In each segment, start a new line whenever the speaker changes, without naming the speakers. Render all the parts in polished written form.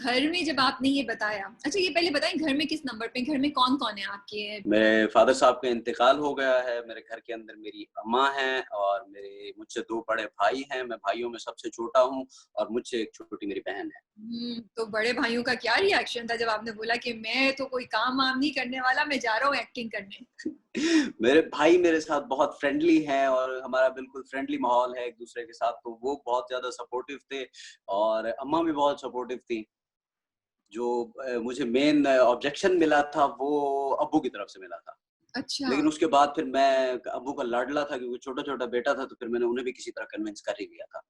घर में जब आपने ये बताया, अच्छा ये पहले बताएं घर में किस नंबर पे, घर में कौन कौन है आपके?
मेरे फादर साहब का इंतकाल हो गया है। मेरे घर के अंदर मेरी अम्मा है और मेरे मुझसे 2 बड़े भाई हैं। मैं भाइयों में सबसे छोटा हूँ और मुझसे एक छोटी मेरी बहन है।
तो बड़े भाइयों का क्या रिएक्शन था जब आपने बोला कि मैं तो कोई काम वाम नहीं करने वाला, मैं जा रहा हूँ एक्टिंग करने?
मेरे भाई मेरे साथ बहुत फ्रेंडली हैं और हमारा बिल्कुल फ्रेंडली माहौल है एक दूसरे के साथ, तो वो बहुत ज्यादा सपोर्टिव थे और अम्मा भी बहुत सपोर्टिव थी। जो मुझे मेन ऑब्जेक्शन मिला था वो अब्बू की तरफ से मिला था।
अच्छा।
लेकिन उसके बाद फिर मैं अब्बू का लाडला था क्योंकि छोटा-छोटा बेटा था, तो फिर मैंने उन्हें भी किसी तरह कन्विंस कर ही लिया था।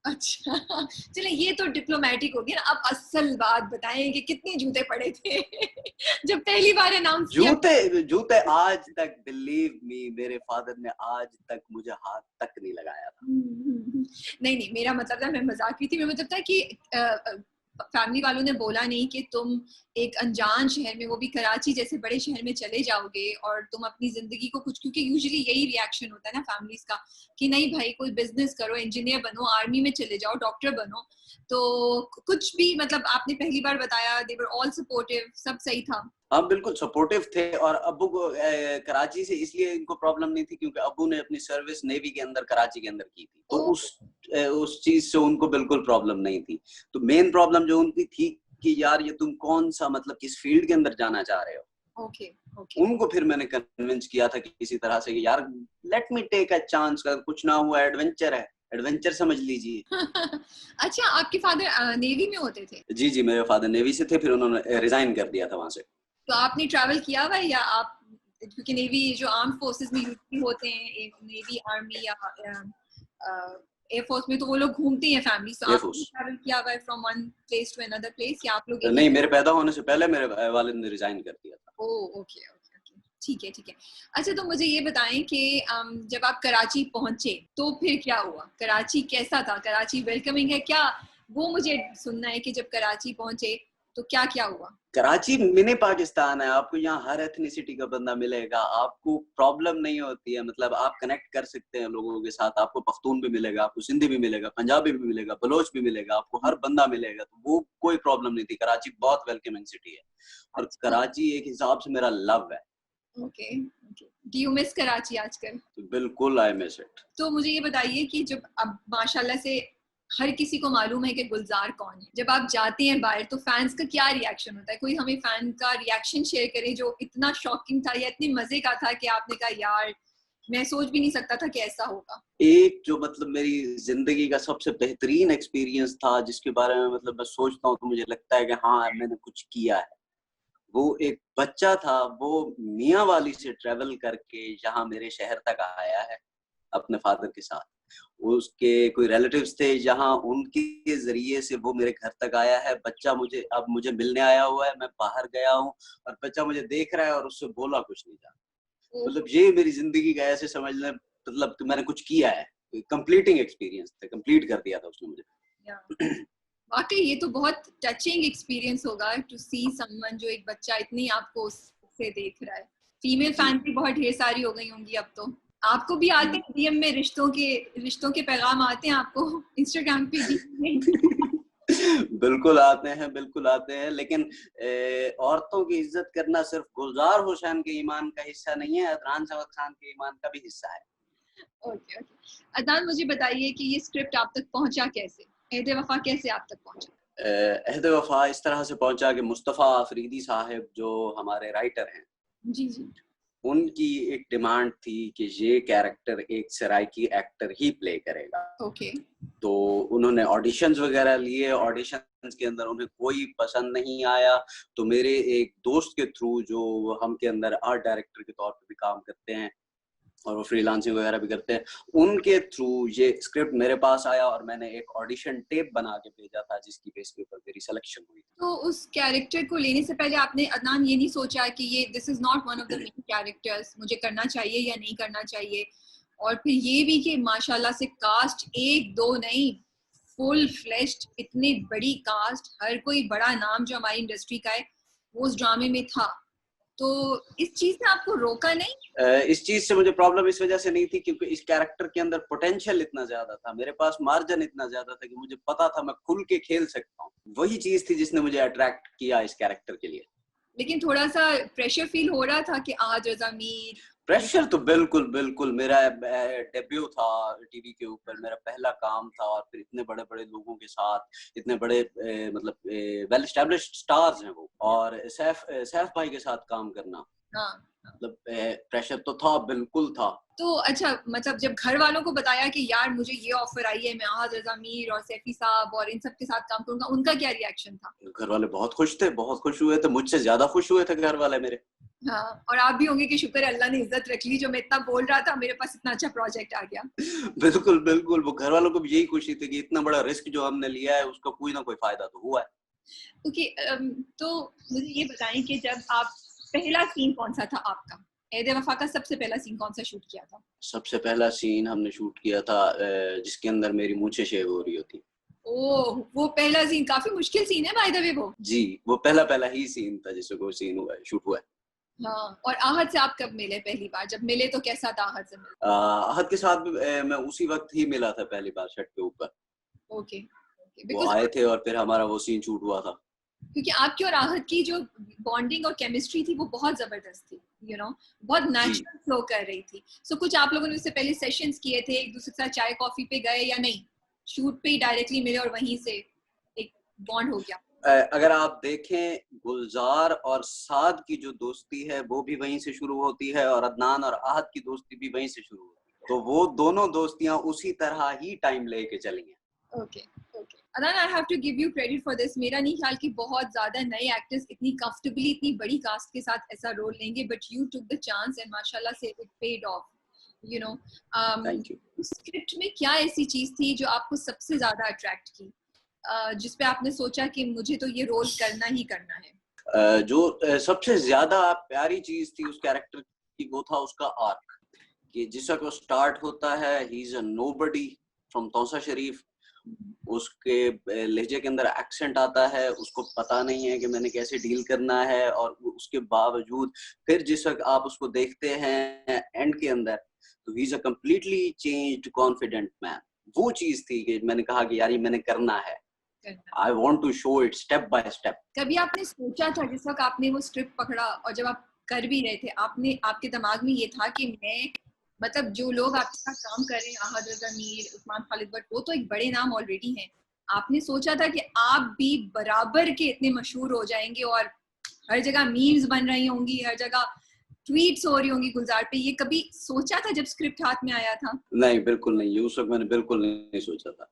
अच्छा चले ये तो डिप्लोमेटिक हो गया ना। अब असल बात बताएं कि कितने जूते पड़े थे जब पहली बार अनाउंस किया?
जूते आज तक, बिलीव मी, मेरे फादर ने आज तक मुझे हाथ तक नहीं लगाया था।
नहीं नहीं, मेरा मतलब था, मैं मजाक की थी। मेरा मतलब था कि फैमिली वालों ने बोला नहीं कि तुम एक अनजान शहर में, वो भी कराची जैसे बड़े शहर में चले जाओगे और तुम अपनी जिंदगी को कुछ, क्योंकि यूजुअली यही रिएक्शन होता है ना फैमिलीज का कि नहीं भाई कोई बिजनेस करो, इंजीनियर बनो, आर्मी में चले जाओ, डॉक्टर बनो। तो कुछ भी, मतलब आपने पहली बार बताया दे वर ऑल सपोर्टिव, सब सही था?
हाँ, बिल्कुल सपोर्टिव थे और अब्बू को कराची से इसलिए इनको प्रॉब्लम नहीं थी क्योंकि अब्बू ने अपनी सर्विस नेवी के अंदर कराची के अंदर की थी, तो उस चीज से उनको बिल्कुल प्रॉब्लम नहीं थी। तो मेन प्रॉब्लम जो उनकी थी कि यार ये तुम कौन सा, मतलब किस फील्ड के अंदर जाना चाह रहे हो।
ओके।
उनको फिर मैंने कन्विंस किया था कि किसी तरह से कि यार let me take a chance, अगर कुछ ना हुआ एडवेंचर है, एडवेंचर समझ लीजिए।
अच्छा, आपके फादर नेवी में होते थे?
जी जी, मेरे फादर नेवी से थे, फिर उन्होंने रिजाइन कर दिया था वहां से।
तो आपने ट्रैवल किया हुआ है या आप, क्योंकि नेवी जो आर्म फोर्सेस में यूजली होते हैं, नेवी, आर्मी या एयरफोर्स में, तो वो लोग घूमते हैं फैमिली, तो आपने ट्रैवल किया हुआ है from one place to another place, या आप लोग
नहीं, मेरे पैदा होने से पहले मेरे वालिद ने रिजाइन कर दिया था।
ओह ओके ओके ओके, ठीक है ठीक है। अच्छा तो मुझे ये बताएं कि जब आप कराची पहुंचे तो फिर क्या हुआ? कराची कैसा था? कराची वेलकमिंग है क्या? वो मुझे सुनना है कि जब कराची पहुंचे तो क्या क्या हुआ।
कराची मिनी पाकिस्तान है, आपको यहाँ हर एथनिसिटी का बंदा मिलेगा, आपको प्रॉब्लम नहीं होती है, मतलब आप कनेक्ट कर सकते हैं लोगों के साथ। आपको पख्तून भी मिलेगा, आपको सिंधी भी मिलेगा, पंजाबी भी मिलेगा, बलोच भी मिलेगा, आपको हर बंदा मिलेगा, तो वो कोई प्रॉब्लम नहीं थी। कराची बहुत वेलकमिंग सिटी है और कराची एक हिसाब से मेरा लव है।
Okay okay, do you miss Karachi आजकल?
बिल्कुल, आई मिस इट।
तो मुझे ये बताइए कि जब अब माशाल्लाह से हर किसी को मालूम है कि गुलजार कौन है, जब आप जाते हैं बाहर तो फैंस का क्या रिएक्शन होता है? कोई हमें फैन का रिएक्शन शेयर करे जो इतना शॉकिंग था या इतने मजे का था कि आपने कहा यार मैं सोच भी नहीं सकता था कि ऐसा होगा।
एक जो मतलब मेरी जिंदगी का सबसे बेहतरीन एक्सपीरियंस था, जिसके बारे में मतलब मैं सोचता हूँ तो मुझे लगता है कि हाँ मैंने कुछ किया है। वो एक बच्चा था, वो मियाँ वाली से ट्रेवल करके यहाँ मेरे शहर तक आया है अपने फादर के साथ। उसके कोई रिलेटिव्स थे जहाँ, उनके जरिए से वो मेरे घर तक आया है। बच्चा मुझे मिलने आया हुआ है, मैं बाहर गया हूँ और बच्चा मुझे देख रहा है और उससे बोला कुछ नहीं था। मतलब ये मेरी जिंदगी का ऐसे समझ लें, मतलब कि मैंने कुछ किया है। कंप्लीटिंग एक्सपीरियंस था, कंप्लीट कर दिया था उसने मुझे।
वाकई ये तो बहुत टचिंग एक्सपीरियंस होगा टू सी समवन जो एक बच्चा इतनी आपको उससे देख रहा है। फीमेल फैन भी बहुत ढेर सारी हो गई होंगी अब तो। आपको भी आते हैं डीएम में रिश्तों के पैगाम आते हैं आपको इंस्टाग्राम पे भी?
बिल्कुल आते हैं, बिल्कुल आते हैं, लेकिन औरतों की इज्जत करना सिर्फ गुलजार हुसैन के ईमान का हिस्सा नहीं है, अदनान समद खान के ईमान का भी हिस्सा है।
ओके ओके, अदनान मुझे बताइए कि ये स्क्रिप्ट आप तक पहुंचा कैसे? एहद वफा कैसे आप तक पहुंचा?
अहद वफा इस तरह से पहुंचा कि मुस्तफ़ा अफरीदी साहब जो हमारे राइटर हैं,
जी जी,
उनकी एक डिमांड थी कि ये कैरेक्टर एक सराइकी एक्टर ही प्ले करेगा।
ओके।
तो उन्होंने ऑडिशंस वगैरह लिए, ऑडिशंस के अंदर उन्हें कोई पसंद नहीं आया, तो मेरे एक दोस्त के थ्रू, जो हम के अंदर आर्ट डायरेक्टर के तौर पे भी काम करते हैं और वो फ्रीलांसिंग वगैरह भी करते हैं, उनके थ्रू ये स्क्रिप्ट मेरे पास आया और मैंने एक ऑडिशन टेप बना के भेजा था जिसकी बेस पे ऊपर मेरी सिलेक्शन हुई थी।
तो उस कैरेक्टर को लेने से पहले आपने अदनान ये नहीं सोचा कि ये this is not one of the main characters, मुझे करना चाहिए या नहीं करना चाहिए? और फिर ये भी कि माशाल्लाह से कास्ट एक दो नहीं, फुल फ्लेश्ड इतनी बड़ी कास्ट, हर कोई बड़ा नाम जो हमारी इंडस्ट्री का है वो उस ड्रामे में था। तो इस चीज ने आपको रोका नहीं?
इस चीज से मुझे प्रॉब्लम इस वजह से नहीं थी क्योंकि इस कैरेक्टर के अंदर पोटेंशियल इतना ज्यादा था, मेरे पास मार्जिन इतना ज्यादा था कि मुझे पता था मैं खुल के खेल सकता हूँ। वही चीज थी जिसने मुझे अट्रैक्ट किया इस कैरेक्टर के लिए।
लेकिन थोड़ा सा प्रेशर फील हो रहा था कि आज रज़ा मीर?
प्रेशर तो बिल्कुल बिल्कुल, मेरा डेब्यू था टीवी के ऊपर, मेरा पहला काम था और फिर इतने बड़े बड़े लोगों के साथ, इतने बड़े मतलब वेल एस्टेब्लिश्ड स्टार्स हैं वो, और सैफ भाई के साथ काम करना,
हाँ।
मतलब प्रेशर तो था, बिल्कुल था।
तो अच्छा, मतलब जब घर वालों को बताया कि यार मुझे ये ऑफर आई है, मैं आज रज़ा मीर और सैफी साहब और इन सब के साथ काम करूंगा, उनका क्या रिएक्शन था?
घर वाले बहुत खुश थे, बहुत खुश हुए थे, मुझसे ज्यादा खुश हुए थे घर वाले मेरे।
हाँ, और आप भी होंगे कि शुक्र है अल्लाह ने इज्जत रख ली, जो मैं इतना बोल रहा था मेरे पास इतना अच्छा प्रोजेक्ट आ गया।
बिल्कुल बिल्कुल, वो घर वालों को भी यही खुशी थी कि इतना बड़ा रिस्क जो हमने लिया है उसका कोई ना कोई फायदा तो हुआ है।
ओके, तो मुझे ये बताएं कि जब आप, पहला सीन कौन सा था आपका? ऐदे वफा का सबसे पहला सीन कौन सा शूट किया था?
सबसे पहला सीन हमने शूट किया था जिसके अंदर मेरी मूंछें शेव हो रही होती।
ओह, वो पहला सीन काफी मुश्किल सीन है बाय द वे वो।
जी, वो पहला ही सीन था जिससे वो सीन हुआ है, शूट हुआ है।
हाँ, और आहत से आप कब मिले पहली बार? जब मिले तो कैसा था आहत से मिले?
आहत के साथ भी मैं उसी वक्त ही मिला था पहली बार सेट के ऊपर।
ओके, ओके,
वो
बिकॉज़
आए थे और फिर हमारा वो सीन शूट हुआ था।
क्योंकि आपकी और आहत की जो बॉन्डिंग और केमिस्ट्री थी वो बहुत जबरदस्त थी, बहुत
जी।
नेचुरल फ्लो कर रही थी। सो कुछ आप लोगों ने उससे पहले सेशंस किए थे, एक दूसरे के साथ चाय कॉफी पे गए या नहीं? शूट पे ही डायरेक्टली मिले और वहीं से एक बॉन्ड हो गया?
अगर आप देखें, गुलजार और साद की जो दोस्ती है वो भी वहीं से शुरू होती है और अदनान और आहत की दोस्ती भी वहीं से शुरू होती है, तो वो दोनों दोस्तियां उसी तरह ही टाइम लेके चली हैं।
Okay, okay, Adnan, I have to give you credit for this. मेरा नहीं ख्याल कि बहुत ज्यादा नए एक्टर्स इतनी कंफर्टेबली इतनी बड़ी कास्ट के साथ ऐसा रोल लेंगे, but you took the chance and माशाल्लाह से it paid of. You know
thank you.
Script में क्या ऐसी चीज थी जो आपको सबसे ज्यादा अट्रैक्ट की, जिसपे आपने सोचा कि मुझे तो ये रोल करना ही करना है?
जो सबसे ज्यादा प्यारी चीज थी उस कैरेक्टर की वो था उसका आर्क, कि जिस वक्त वो स्टार्ट होता है, he is a nobody from Taunsa Sharif, उसके लहजे के अंदर एक्सेंट आता है, उसको पता नहीं है कि मैंने कैसे डील करना है, और उसके बावजूद फिर जिस वक्त आप उसको देखते हैं एंड के अंदर, तो ही is a completely changed confident man. वो चीज थी कि मैंने कहा कि यार ये मैंने करना है, I want to show it step by step.
कभी आपने सोचा था जिस वक्त आपने वो स्क्रिप्ट पकड़ा और जब आप कर भी रहे थे, आपने, आपके दिमाग में ये था कि मैं, मतलब जो लोग आपके साथ काम कर रहे हैं, अहद रज़ा मीर, उस्मान खालिद भट्ट, वो तो एक बड़े नाम ऑलरेडी हैं, आपने सोचा था कि आप भी बराबर के इतने मशहूर हो जाएंगे और हर जगह मीम्स बन रही होंगी, हर जगह ट्वीट्स हो रही होंगी गुलजार पे? ये कभी सोचा था जब स्क्रिप्ट हाथ में आया था?
नहीं, बिल्कुल नहीं, उस वक्त मैंने बिल्कुल नहीं सोचा था।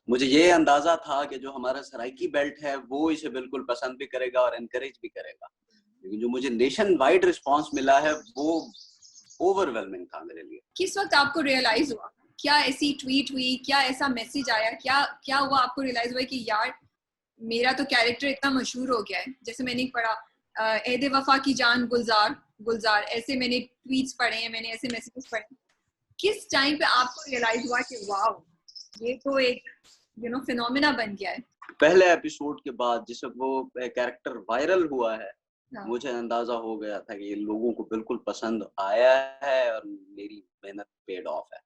मुझे ये अंदाजा था कि जो हमारा सराइकी बेल्ट है वो इसे बिल्कुल पसंद भी करेगा और एनकरेज भी करेगा, लेकिन जो मुझे नेशन वाइड रिस्पांस मिला है वो ओवरवेलमिंग था मेरे लिए।
किस वक्त आपको रियलाइज हुआ? क्या ऐसी ट्वीट हुई, क्या ऐसा मैसेज आया, क्या क्या हुआ आपको रियलाइज हुआ कि यार मेरा तो कैरेक्टर इतना मशहूर हो गया है? जैसे मैंने पढ़ा ऐदे वफा की जान गुलजार, गुलजार, ऐसे मैंने ट्वीट्स पढ़े हैं, मैंने ऐसे मैसेजेस पढ़े हैं। किस टाइम पे आपको रियलाइज हुआ कि वाओ, ये तो एक फिनोमेना बन गया है?
पहले एपिसोड के बाद जिस वक्त वो कैरेक्टर वायरल हुआ है,
हाँ।
मुझे अंदाजा हो गया था कि ये लोगों को बिल्कुल पसंद आया है और मेरी मेहनत पेड ऑफ है।